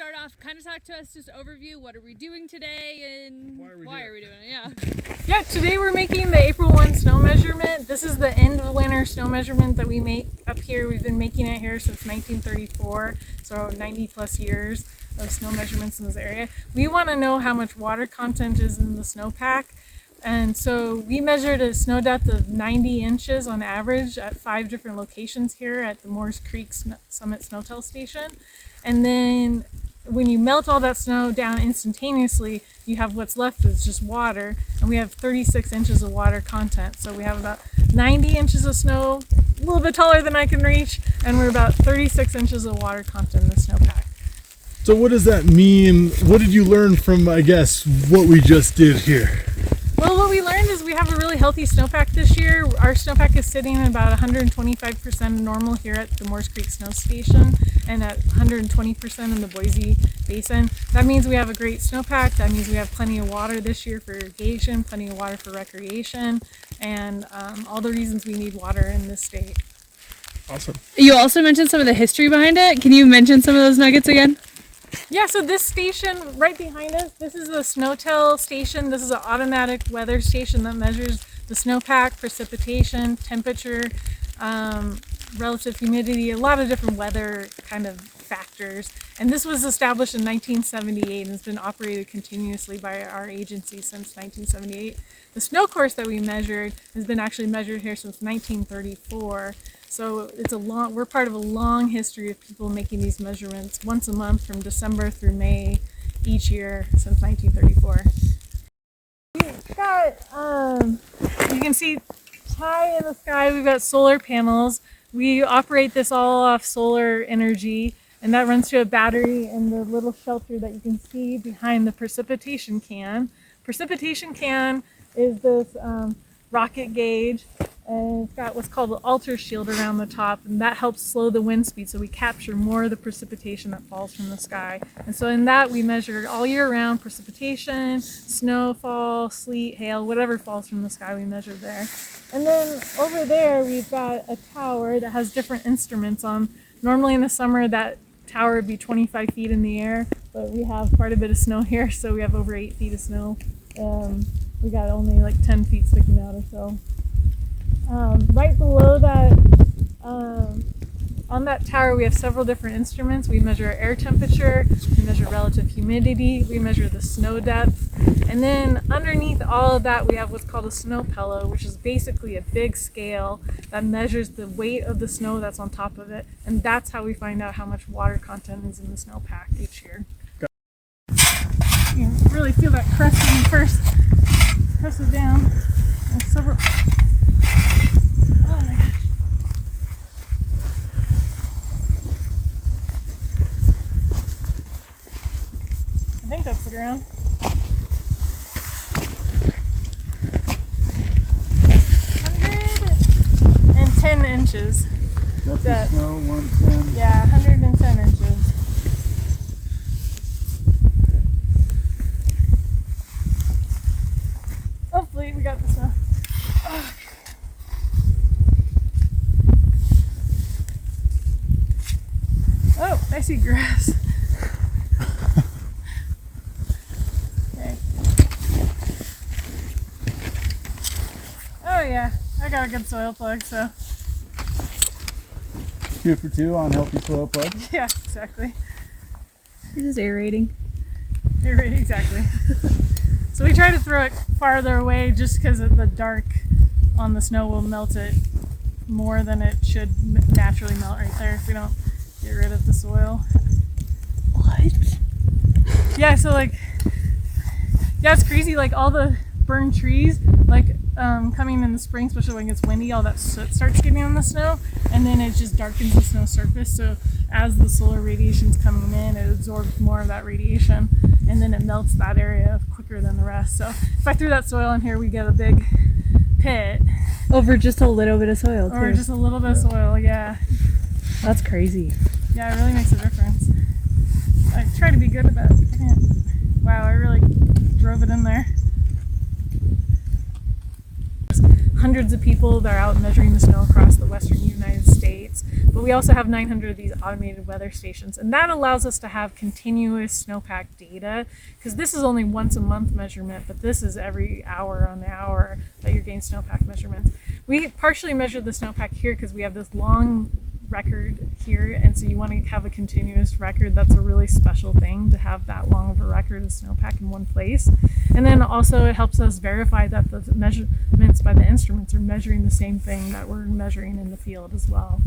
start off, kind of talk to us, just overview, what are we doing today and why are we doing it? Yeah. Yeah, today we're making the April 1 snow measurement. This is the end of winter snow measurement that we make up here. We've been making it here since 1934, so 90 plus years of snow measurements in this area. We want to know how much water content is in the snowpack. And so we measured a snow depth of 90 inches on average at 5 different locations here at the Moores Creek Summit SNOTEL station. And then when you melt all that snow down instantaneously, you have what's left is just water. And we have 36 inches of water content. So we have about 90 inches of snow, a little bit taller than I can reach, and we're about 36 inches of water content in the snowpack. So what does that mean? What did you learn from, I guess, what we just did here? Well, what we learned is we have a really healthy snowpack this year. Our snowpack is sitting at about 125% of normal here at the Moores Creek Snow Station and at 120% in the Boise Basin. That means we have a great snowpack. That means we have plenty of water this year for irrigation, plenty of water for recreation, and all the reasons we need water in this state. Awesome. You also mentioned some of the history behind it. Can you mention some of those nuggets again? Yeah, so this station right behind us, this is the SNOTEL station. This is an automatic weather station that measures the snowpack, precipitation, temperature, relative humidity, a lot of different weather kind of factors. And this was established in 1978 and has been operated continuously by our agency since 1978. The snow course that we measured has been actually measured here since 1934. So we're part of a long history of people making these measurements once a month from December through May each year since 1934. We've got, you can see high in the sky, we've got solar panels. We operate this all off solar energy, and that runs to a battery in the little shelter that you can see behind the precipitation can. Precipitation can is this rocket gauge, and it's got what's called an alter shield around the top, and that helps slow the wind speed so we capture more of the precipitation that falls from the sky. And so in that we measure all year round precipitation, snowfall, sleet, hail, whatever falls from the sky we measure there. And then over there we've got a tower that has different instruments on. Normally in the summer that tower would be 25 feet in the air, but we have quite a bit of snow here, so we have over 8 feet of snow. We got only like 10 feet sticking out or so. Right below that, on that tower, we have several different instruments. We measure air temperature, we measure relative humidity, we measure the snow depth, and then underneath all of that, we have what's called a snow pillow, which is basically a big scale that measures the weight of the snow that's on top of it, and that's how we find out how much water content is in the snowpack each year. You can really feel that crust when you first press it down. There's several. Oh my gosh. I think that's the ground. 110 inches. That's the snow, 110. Yeah, 110 inches. Hopefully we got the snow. Oh, I see grass. Okay. Oh yeah, I got a good soil plug, so. 2 for 2 on healthy soil plug. Yeah, exactly. This is aerating. Exactly. So we try to throw it farther away just because the dark on the snow will melt it more than it should naturally melt right there if we don't get rid of the soil. What? Yeah, so yeah, it's crazy. Like all the burned trees, coming in the spring, especially when it gets windy, all that soot starts getting on the snow, and then it just darkens the snow surface. So as the solar radiation's coming in, it absorbs more of that radiation, and then it melts that area quicker than the rest. So if I threw that soil in here, we get a big pit. Over just a little bit of soil, too. Or just a little bit of soil, yeah. That's crazy. Yeah, it really makes a difference. I try to be good about it. Wow, I really drove it in there. hundreds of people that are out measuring the snow across the western United States. But we also have 900 of these automated weather stations, and that allows us to have continuous snowpack data, because this is only once a month measurement, but this is every hour on the hour that you're getting snowpack measurements. We partially measure the snowpack here because we have this long record here, and so you want to have a continuous record. That's a really special thing, to have that long of a record of snowpack in one place. And then also it helps us verify that the measurements by the instruments are measuring the same thing that we're measuring in the field as well.